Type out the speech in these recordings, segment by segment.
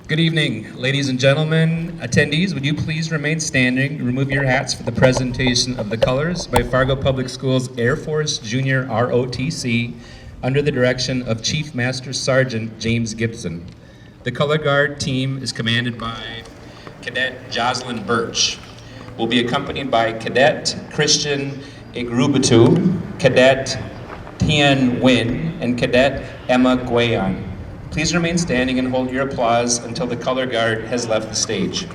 Good evening, ladies and gentlemen. Attendees, would you please remain standing, remove your hats for the presentation of the colors by Fargo Public Schools Air Force Junior ROTC under the direction of Chief Master Sergeant James Gibson. The color guard team is commanded by Cadet Jocelyn Birch. Will be accompanied by Cadet Christian Igrubitu, Cadet Tian Nguyen, and Cadet Emma Guayan. Please remain standing and hold your applause until the color guard has left the stage.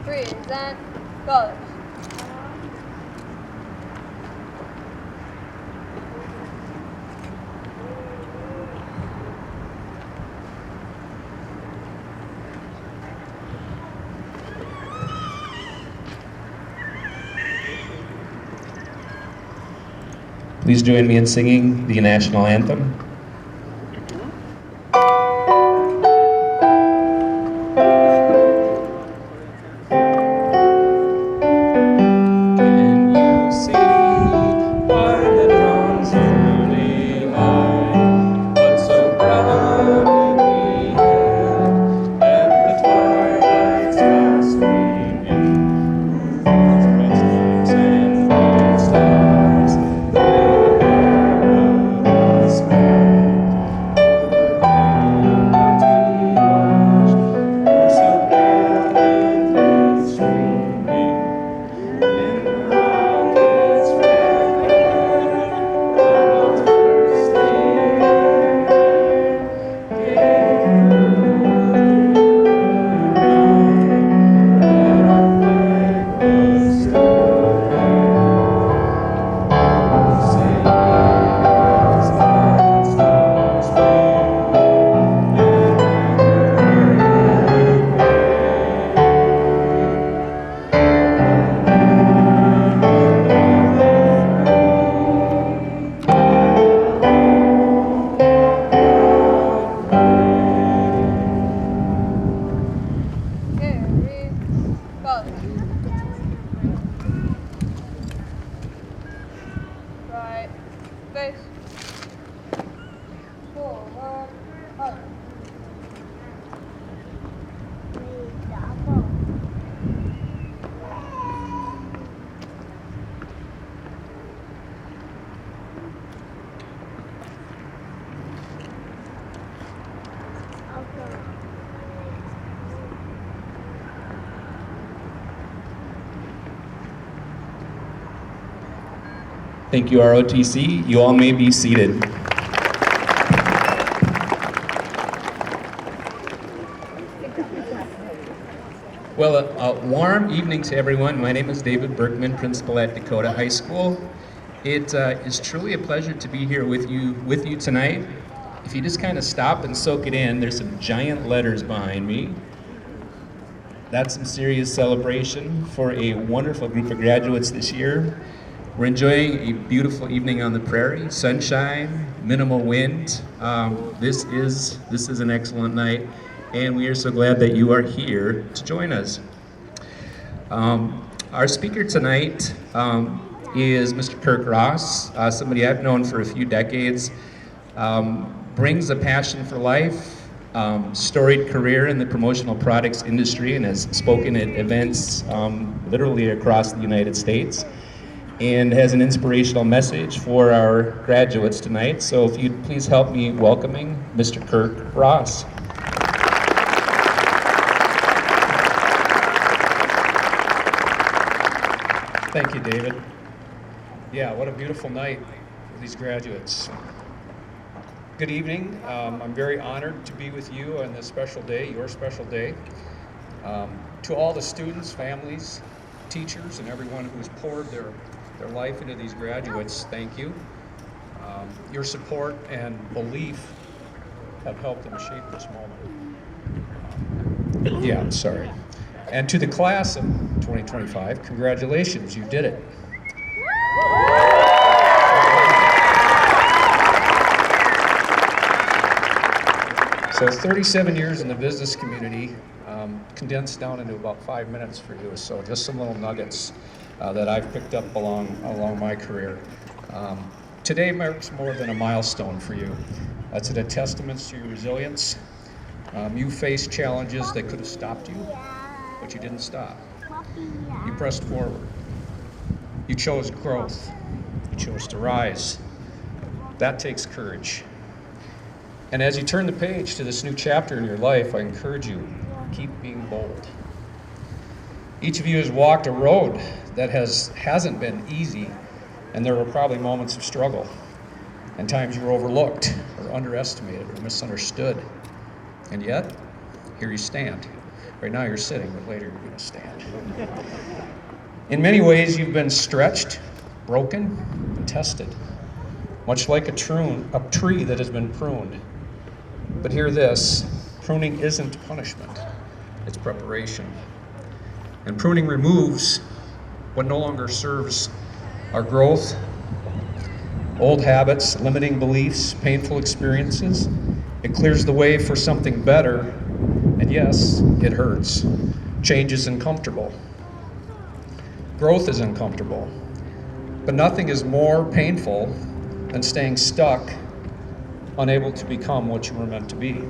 Present, go. Please join me in singing the national anthem. Right, face, forward, up. Thank you, ROTC. You all may be seated. Well, a warm evening to everyone. My name is David Berkman, principal at Dakota High School. It is truly a pleasure to be here with you tonight. If you just kind of stop and soak it in, there's some giant letters behind me. That's some serious celebration for a wonderful group of graduates this year. We're enjoying a beautiful evening on the prairie, sunshine, minimal wind. This is an excellent night, and we are so glad that you are here to join us. Our speaker tonight is Mr. Kirk Ross, somebody I've known for a few decades, brings a passion for life, storied career in the promotional products industry, and has spoken at events literally across the United States, and has an inspirational message for our graduates tonight. So if you'd please help me welcoming Mr. Kirk Ross. Thank you, David. Yeah, what a beautiful night for these graduates. Good evening. I'm very honored to be with you on this special day, your special day. To all the students, families, teachers, and everyone who's poured their life into these graduates, thank you. Your support and belief have helped them shape this moment. Yeah, I'm sorry. And to the class of 2025, congratulations, you did it. So 37 years in the business community, condensed down into about 5 minutes for you. So just some little nuggets that I've picked up along my career. Today marks more than a milestone for you. It's a testament to your resilience. You faced challenges that could have stopped you, but you didn't stop. You pressed forward. You chose growth. You chose to rise. That takes courage. And as you turn the page to this new chapter in your life, I encourage you, keep being bold. Each of you has walked a road that hasn't been easy, and there were probably moments of struggle, and times you were overlooked or underestimated or misunderstood. And yet, here you stand. Right now you're sitting, but later you're going to stand. In many ways, you've been stretched, broken, and tested, much like a tree that has been pruned. But hear this, pruning isn't punishment, it's preparation. And pruning removes what no longer serves our growth, old habits, limiting beliefs, painful experiences. It clears the way for something better, and yes, it hurts. Change is uncomfortable. Growth is uncomfortable. But nothing is more painful than staying stuck, unable to become what you were meant to be.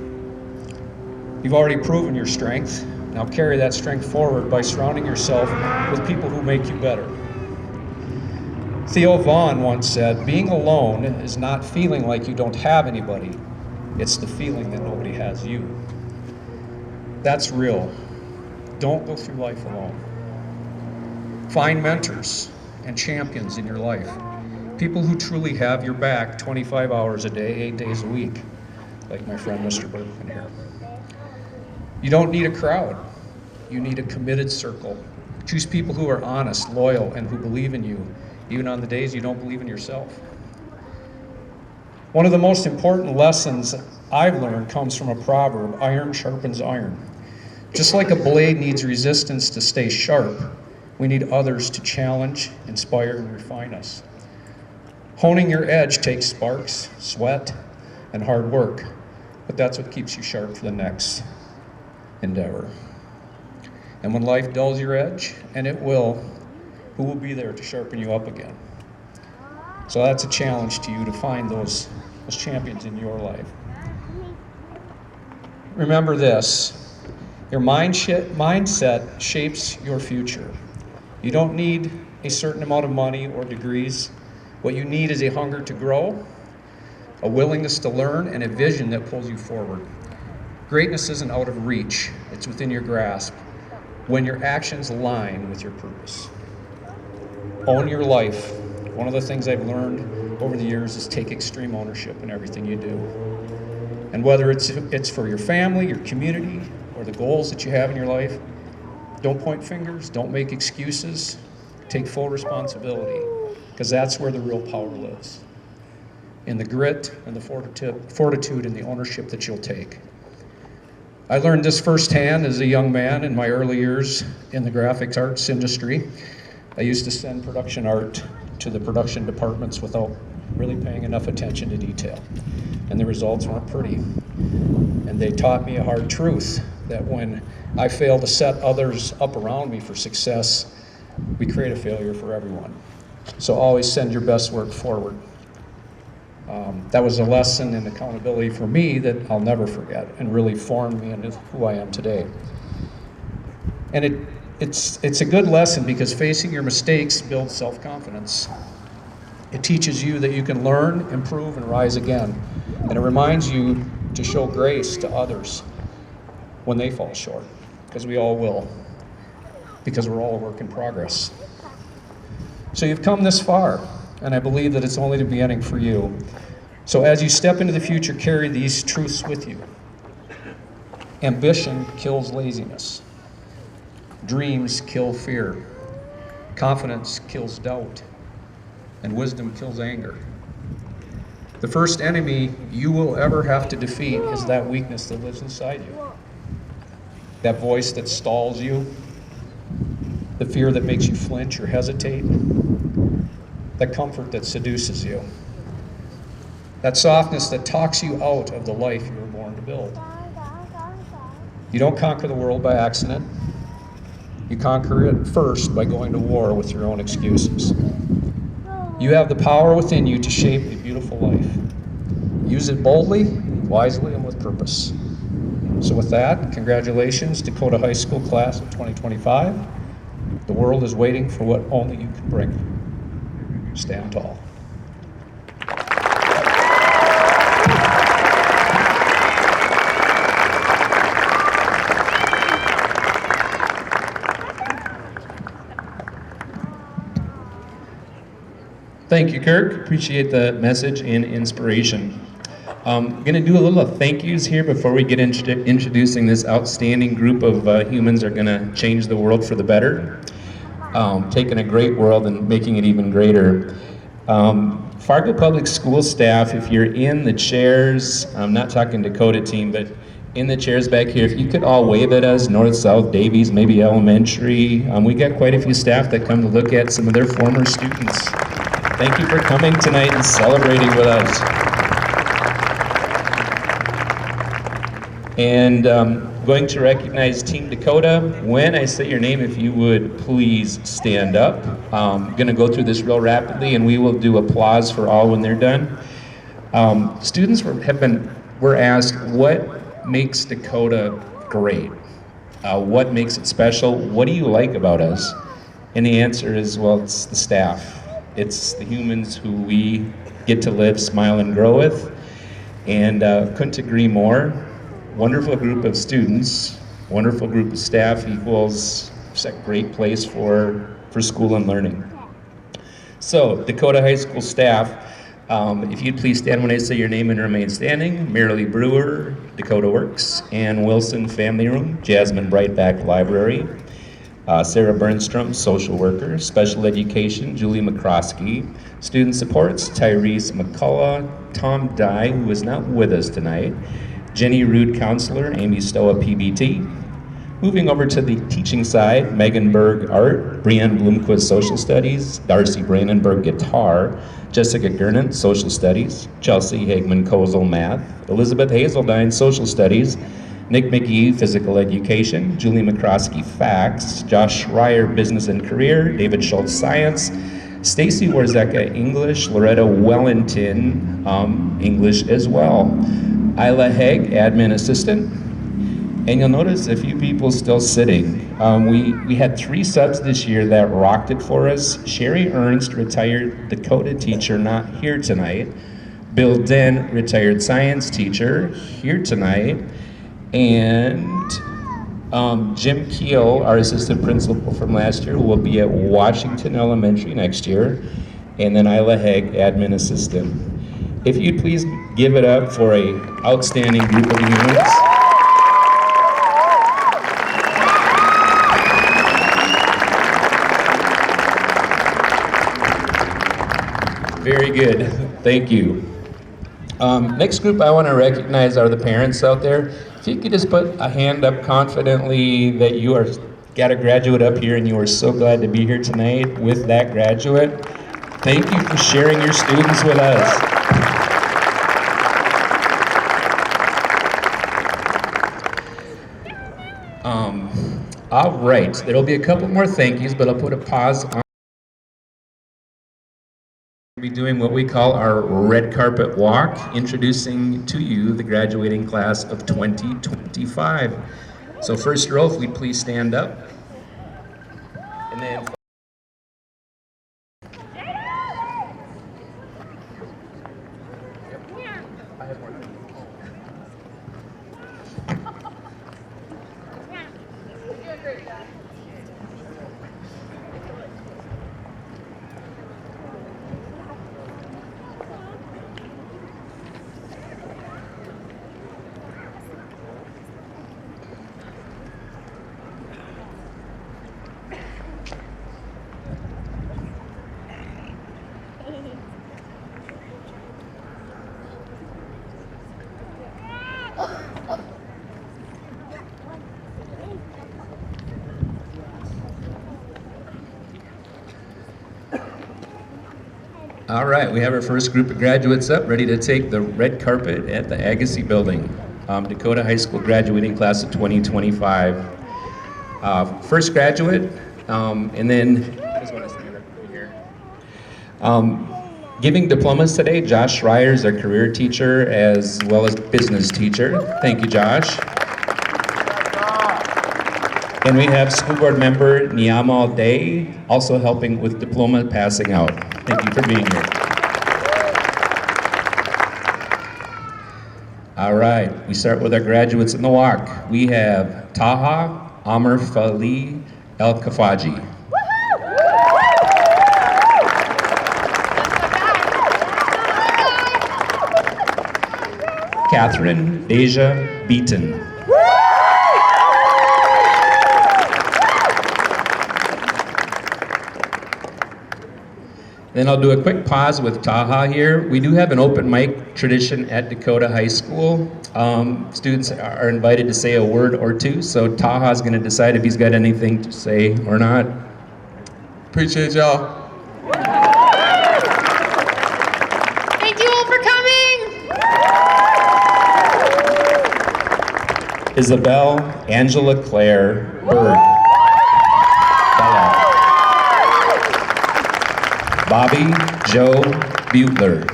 You've already proven your strength. Now carry that strength forward by surrounding yourself with people who make you better. Theo Vaughn once said, being alone is not feeling like you don't have anybody. It's the feeling that nobody has you. That's real. Don't go through life alone. Find mentors and champions in your life. People who truly have your back 25 hours a day, 8 days a week, like my friend Mr. Berkman here. You don't need a crowd. You need a committed circle. Choose people who are honest, loyal, and who believe in you, even on the days you don't believe in yourself. One of the most important lessons I've learned comes from a proverb, iron sharpens iron. Just like a blade needs resistance to stay sharp, we need others to challenge, inspire, and refine us. Honing your edge takes sparks, sweat, and hard work, but that's what keeps you sharp for the next endeavor. And when life dulls your edge, and it will, who will be there to sharpen you up again? So that's a challenge to you to find those champions in your life. Remember this, your mindset shapes your future. You don't need a certain amount of money or degrees. What you need is a hunger to grow, a willingness to learn, and a vision that pulls you forward. Greatness isn't out of reach, it's within your grasp when your actions align with your purpose. Own your life. One of the things I've learned over the years is take extreme ownership in everything you do. And whether it's for your family, your community, or the goals that you have in your life, don't point fingers, don't make excuses, take full responsibility, because that's where the real power lives. In the grit and the fortitude and the ownership that you'll take. I learned this firsthand as a young man in my early years in the graphics arts industry. I used to send production art to the production departments without really paying enough attention to detail. And the results weren't pretty. And they taught me a hard truth, that when I fail to set others up around me for success, we create a failure for everyone. So always send your best work forward. That was a lesson in accountability for me that I'll never forget and really formed me into who I am today. And it's a good lesson because facing your mistakes builds self-confidence. It teaches you that you can learn, improve, and rise again. And it reminds you to show grace to others when they fall short, because we all will, because we're all a work in progress. So you've come this far, and I believe that it's only the beginning for you. So as you step into the future, carry these truths with you. Ambition kills laziness. Dreams kill fear. Confidence kills doubt. And wisdom kills anger. The first enemy you will ever have to defeat is that weakness that lives inside you. That voice that stalls you. The fear that makes you flinch or hesitate. That comfort that seduces you. That softness that talks you out of the life you were born to build. You don't conquer the world by accident. You conquer it first by going to war with your own excuses. You have the power within you to shape a beautiful life. Use it boldly, wisely, and with purpose. So with that, congratulations, Dakota High School class of 2025. The world is waiting for what only you can bring. Stand tall. Thank you, Kirk. Appreciate the message and inspiration. I'm going to do a little of thank yous here before we get into introducing this outstanding group of humans that are going to change the world for the better, taking a great world and making it even greater. Fargo Public School staff, if you're in the chairs, I'm not talking Dakota team, but in the chairs back here, if you could all wave at us, North, South, Davies, maybe elementary. We got quite a few staff that come to look at some of their former students. Thank you for coming tonight and celebrating with us. And going to recognize Team Dakota. When I say your name, if you would please stand up. Going to go through this real rapidly, and we will do applause for all when they're done. Students were asked, what makes Dakota great? What makes it special? What do you like about us? And the answer is, well, it's the staff. It's the humans who we get to live, smile, and grow with. And couldn't agree more. Wonderful group of students, wonderful group of staff equals a great place for school and learning. So, Dakota High School staff, if you'd please stand when I say your name and remain standing. Marilee Brewer, Dakota Works, Ann Wilson, Family Room, Jasmine Brightback, Library, Sarah Bernstrom, Social Worker, Special Education, Julie McCroskey, Student Supports, Tyrese McCullough, Tom Dye, who is not with us tonight, Jenny Rude, Counselor, Amy Stoa, PBT. Moving over to the teaching side, Megan Berg, Art, Brianne Bloomquist, Social Studies, Darcy Brandenburg, Guitar, Jessica Gernant, Social Studies, Chelsea Hagman Kozel, Math, Elizabeth Hazeldine, Social Studies, Nick McGee, Physical Education, Julie McCroskey, Facts, Josh Schreier, Business and Career, David Schultz, Science, Stacy Warzeka, English, Loretta Wellington, English as well. Isla Haig, Admin Assistant. And you'll notice a few people still sitting. We had 3 subs this year that rocked it for us. Sherry Ernst, retired Dakota teacher, not here tonight. Bill Den, retired science teacher, here tonight. And Jim Keel, our assistant principal from last year, will be at Washington Elementary next year. And then Isla Haig, admin assistant. If you'd please give it up for an outstanding group of humans. Very good, thank you. Next group I want to recognize are the parents out there. If you could just put a hand up confidently that you got a graduate up here and you are so glad to be here tonight with that graduate. Thank you for sharing your students with us. All right, there'll be a couple more thank yous, but I'll put a pause on. We'll be doing what we call our red carpet walk, introducing to you the graduating class of 2025. So first row, if we'd please stand up. And then all right, we have our first group of graduates up, ready to take the red carpet at the Agassi building. Dakota High School graduating class of 2025. First graduate, and then I just want to stand up over here. Giving diplomas today, Josh Schreier is our career teacher as well as business teacher. Thank you, Josh. And we have school board member Niamal Day also helping with diploma passing out. Thank you for being here. All right, we start with our graduates in the walk. We have Taha Amr Fali El Kafaji. Catherine Deja Beaton. Then I'll do a quick pause with Taha here. We do have an open mic tradition at Dakota High School. Students are invited to say a word or two, so Taha's gonna decide if he's got anything to say or not. Appreciate y'all. Thank you all for coming. Isabel Angela Claire Bird. Bella. Bobby Joe Butler.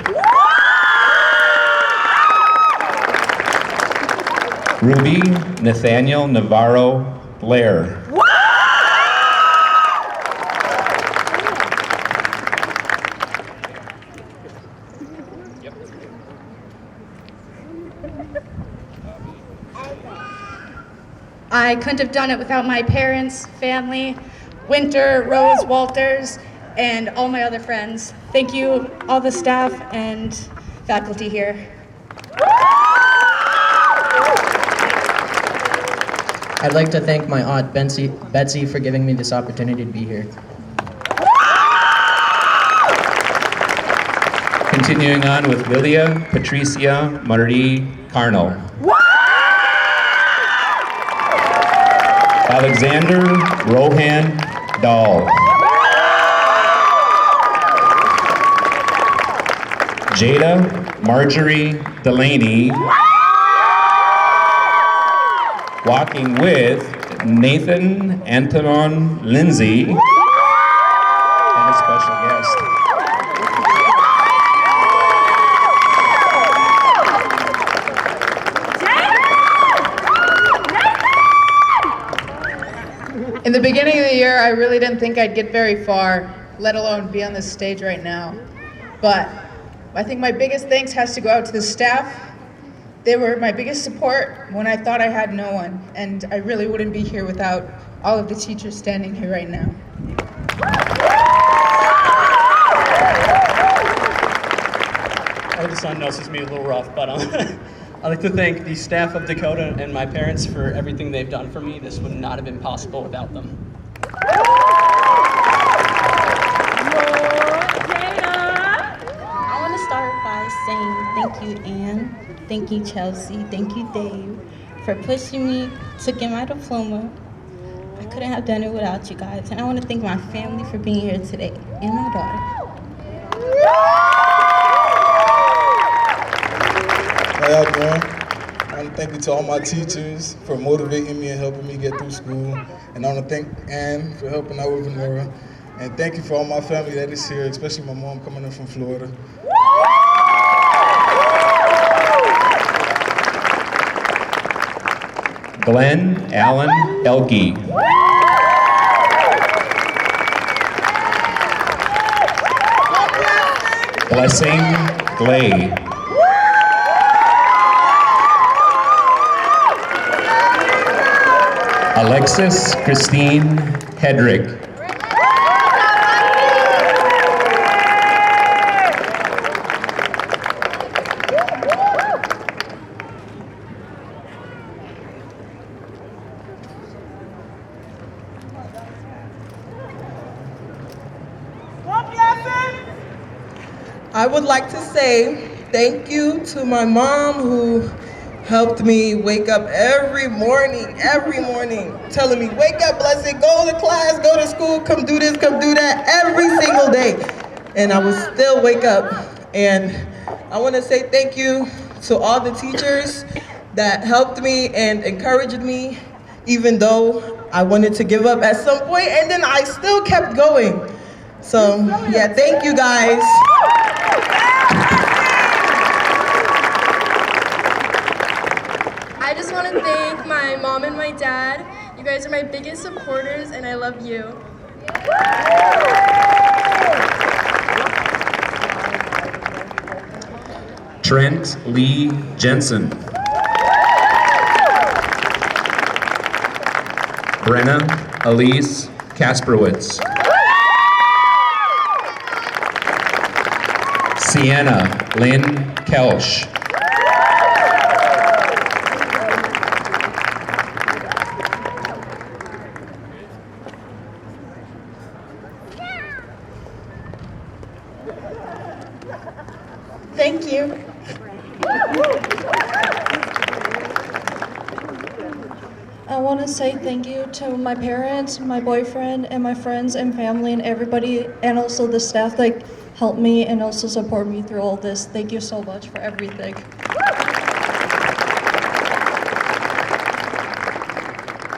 Ruby Nathaniel Navarro Blair. I couldn't have done it without my parents, family, Winter, Rose, Walters, and all my other friends. Thank you, all the staff and faculty here. I'd like to thank my aunt Betsy for giving me this opportunity to be here. Continuing on with Lilia Patricia Marie Carnell. Alexander Rohan Dahl. Jada Marjorie Delaney. Walking with Nathan Antonon Lindsay and a special guest. In the beginning of the year, I really didn't think I'd get very far, let alone be on this stage right now. But I think my biggest thanks has to go out to the staff. They were my biggest support when I thought I had no one, and I really wouldn't be here without all of the teachers standing here right now. Oh, the sun notices me a little rough, but I'd like to thank the staff of Dakota and my parents for everything they've done for me. This would not have been possible without them. I want to start by saying thank you, Ann. Thank you, Chelsea. Thank you, Dave, for pushing me to get my diploma. I couldn't have done it without you guys. And I want to thank my family for being here today and my daughter. How y'all doing? I want to thank you to all my teachers for motivating me and helping me get through school. And I want to thank Ann for helping out with Venora. And thank you for all my family that is here, especially my mom coming in from Florida. Glenn Allen Elke. Blessing Glay. Alexis Christine Hedrick. I would like to say thank you to my mom who helped me wake up every morning, telling me, wake up, Blessed, go to class, go to school, come do this, come do that, every single day. And I would still wake up. And I want to say thank you to all the teachers that helped me and encouraged me, even though I wanted to give up at some point, and then I still kept going. So, yeah, thank you guys. I just want to thank my mom and my dad. You guys are my biggest supporters, and I love you. Trent Lee Jensen. Brenna Elise Kasperwitz. Sienna Lynn Kelsch. Thank you. I want to say thank you to my parents, my boyfriend, and my friends and family and everybody, and also the staff that helped me and also support me through all this. Thank you so much for everything.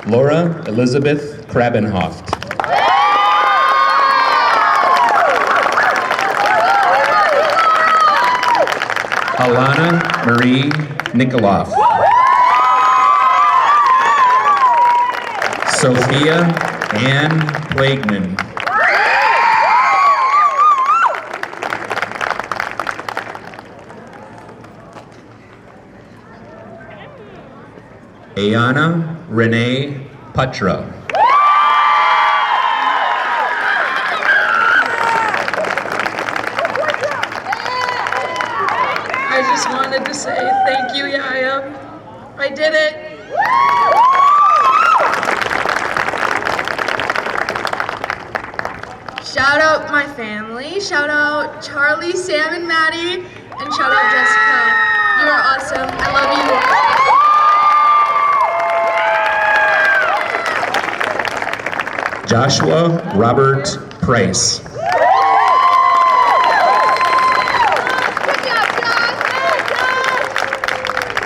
Laura Elizabeth Krabenhoft. Alana Marie Nikoloff. Sophia Ann Plageman. Ayana Renee Patra. I just wanted to say thank you, Yaya. I did it. Shout out my family. Shout out Charlie, Sam, and Maddie. And shout out Jessica. You are awesome. I love you. Joshua Robert Price.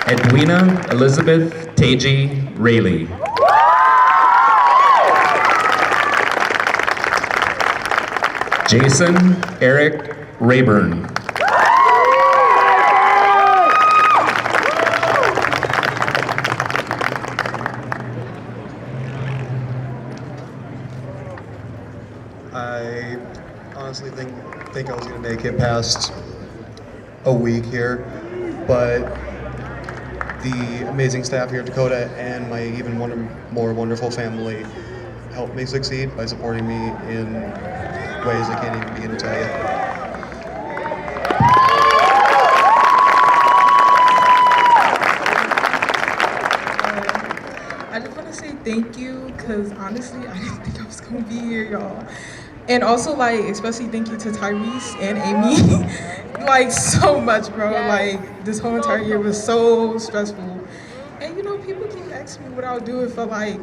Edwina Elizabeth Teji Rayleigh. Jason Eric Rayburn. I honestly think I was going to make it past a week here, but the amazing staff here at Dakota and my even more wonderful family helped me succeed by supporting me in ways I can't even begin to tell you. I just want to say thank you, because honestly, I didn't think I was going to be here, y'all. And also, like, especially thank you to Tyrese and Amy. Like, so much, bro. Like, this whole entire year was so stressful. And, you know, people keep asking me what I would do if I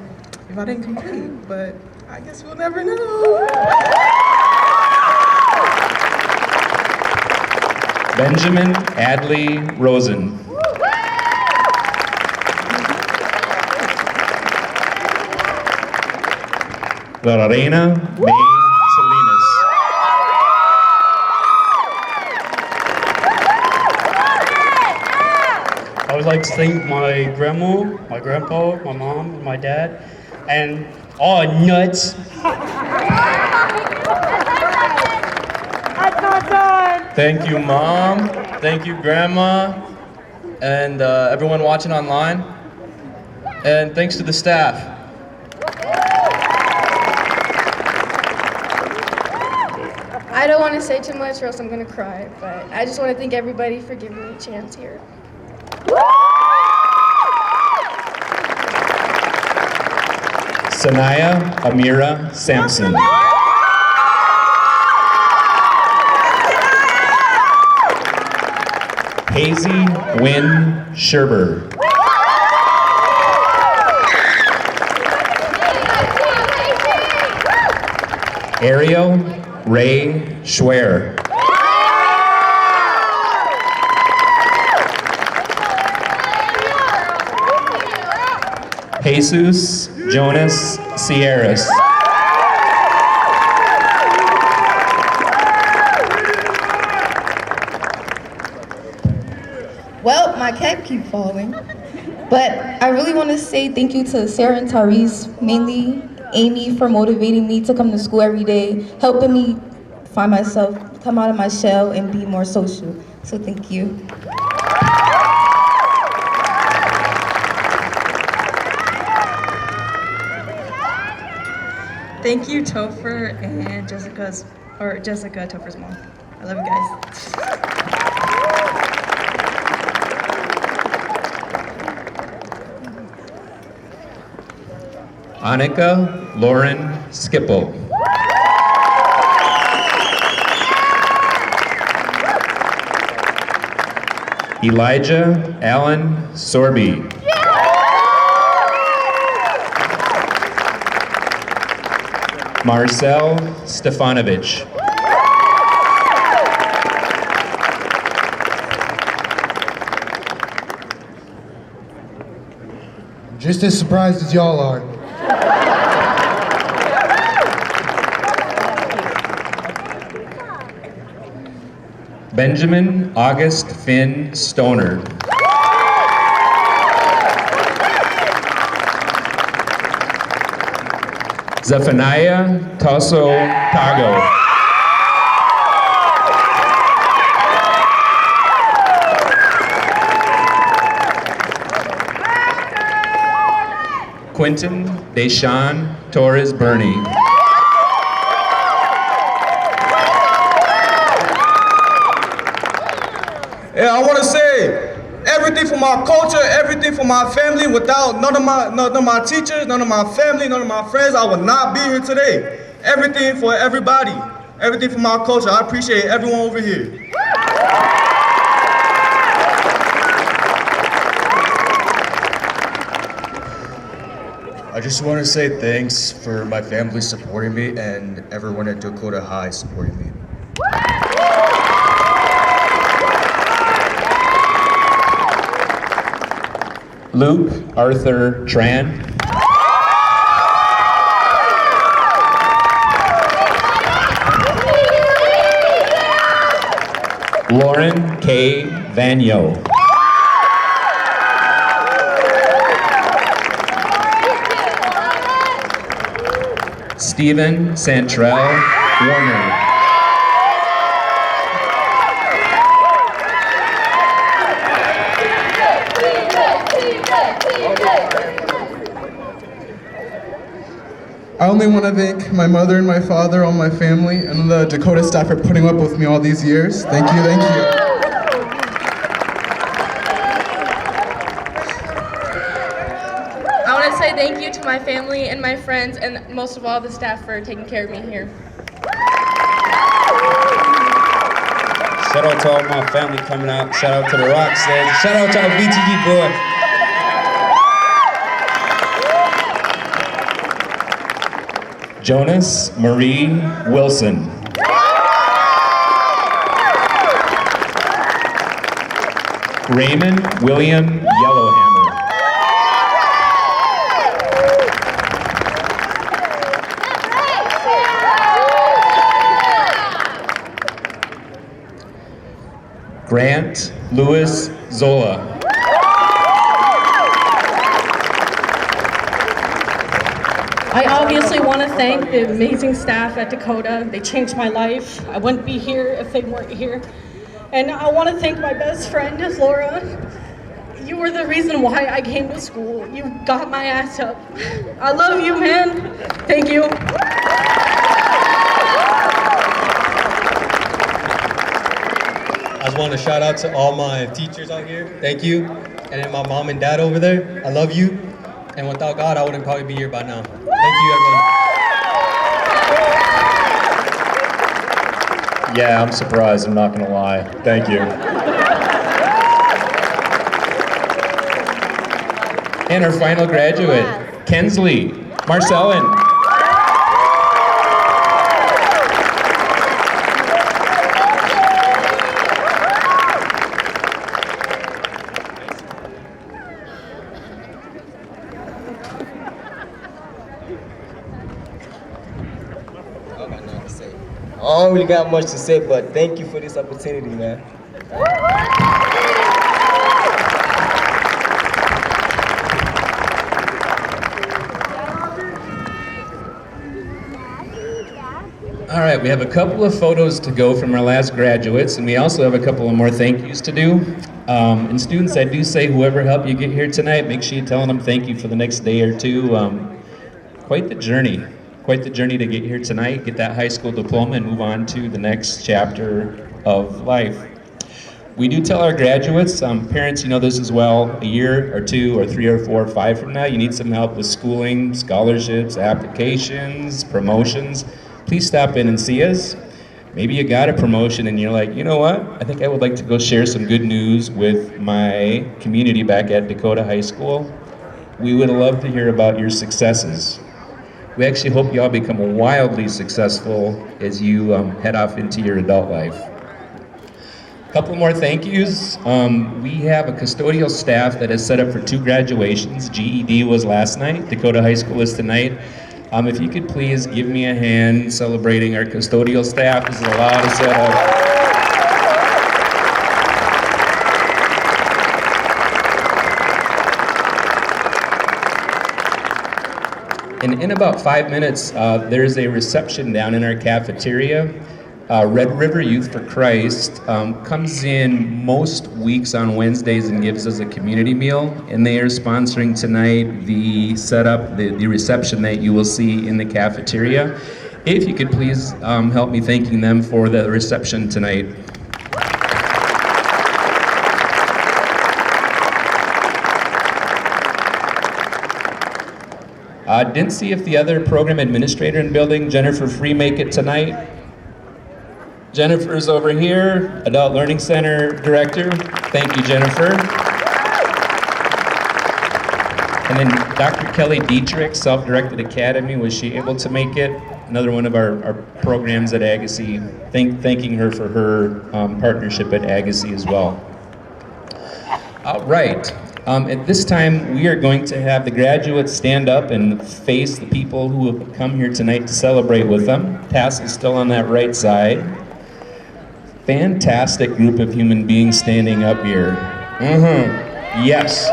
didn't complete. But I guess we'll never know. Benjamin Adley Rosen. Lorena May Salinas. I would like to thank my grandma, my grandpa, my mom, and my dad, and all nuts. Thank you, Mom. Thank you, Grandma, and everyone watching online. And thanks to the staff. I don't want to say too much or else I'm going to cry, but I just want to thank everybody for giving me a chance here. Sanaya Amira Sampson. Hazy Wynn Sherber. Ariel Ray Schwer. Jesus Jonas Sierras. Well, my cap keep falling. But I really want to say thank you to Sarah and Tyrese, mainly Amy, for motivating me to come to school every day, helping me find myself, come out of my shell, and be more social. So thank you. Thank you, Topher and Jessica, Topher's mom. I love you guys. Annika Lauren Skipple. Elijah Allen Sorby. Marcel Stefanovic. Just as surprised as y'all are. Benjamin August Finn Stoner. Zephaniah Tasso Tago. Quentin Deshawn Torres Burney. Yeah, I want to say everything for my culture, everything for my family. Without none of my teachers, none of my family, none of my friends, I would not be here today. Everything for everybody, everything for my culture. I appreciate everyone over here. I just want to say thanks for my family supporting me and everyone at Dakota High supporting me. Luke Arthur Tran. Lauren K. Vanyo. Stephen Santrell Warner. I only want to thank my mother and my father, all my family, and the Dakota staff for putting up with me all these years. Thank you, thank you. I want to say thank you to my family and my friends, and most of all the staff for taking care of me here. Shout out to all my family coming out. Shout out to the Rocksteads. Shout out to our BTG boy. Jonas Marie Wilson. Raymond William Yellowhammer. Grant Lewis Zola. I obviously want to thank the amazing staff at Dakota. They changed my life. I wouldn't be here if they weren't here. And I want to thank my best friend, Laura. You were the reason why I came to school. You got my ass up. I love you, man. Thank you. I just want to shout out to all my teachers out here. Thank you. And then my mom and dad over there. I love you. And without God, I wouldn't probably be here by now. Thank you, everyone. Yeah, I'm surprised, I'm not gonna lie. Thank you. And our final graduate, Kensley Marcellin. really got much to say, but thank you for this opportunity, man. All right, we have a couple of photos to go from our last graduates, and we also have a couple of more thank yous to do. And students, I do say whoever helped you get here tonight, make sure you're telling them thank you for the next day or two. Quite the journey to get here tonight, get that high school diploma, and move on to the next chapter of life. We do tell our graduates, parents, you know this as well, a year or two or 3 or 4 or 5 from now, you need some help with schooling, scholarships, applications, promotions. Please stop in and see us. Maybe you got a promotion and you're like, you know what? I think I would like to go share some good news with my community back at Dakota High School. We would love to hear about your successes. We actually hope you all become wildly successful as you head off into your adult life. A couple more thank yous. We have a custodial staff that is set up for 2 graduations. GED was last night, Dakota High School is tonight. If you could please give me a hand celebrating our custodial staff. This is a lot of setup. And in about 5 minutes, there's a reception down in our cafeteria. Red River Youth for Christ comes in most weeks on Wednesdays and gives us a community meal, and they are sponsoring tonight the setup, the reception that you will see in the cafeteria. If you could please help me thanking them for the reception tonight. Didn't see if the other program administrator in building, Jennifer Free, make it tonight. Jennifer's over here, Adult Learning Center Director. Thank you, Jennifer. And then Dr. Kelly Dietrich, Self-Directed Academy, was she able to make it? Another one of our programs at Agassiz, thanking her for her partnership at Agassiz as well. All right, at this time, we are going to have the graduates stand up and face the people who have come here tonight to celebrate with them. Tassel's still on that right side. Fantastic group of human beings standing up here. Yes.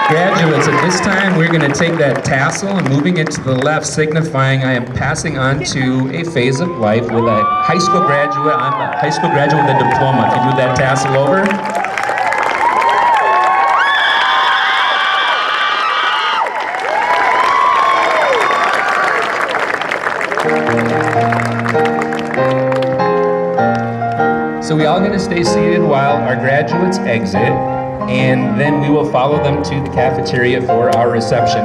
Graduates, at this time, we're going to take that tassel and moving it to the left, signifying I am passing on to a phase of life with a high school graduate. I'm a high school graduate with a diploma. If you move that tassel over. So we all going to stay seated while our graduates exit, and then we will follow them to the cafeteria for our reception.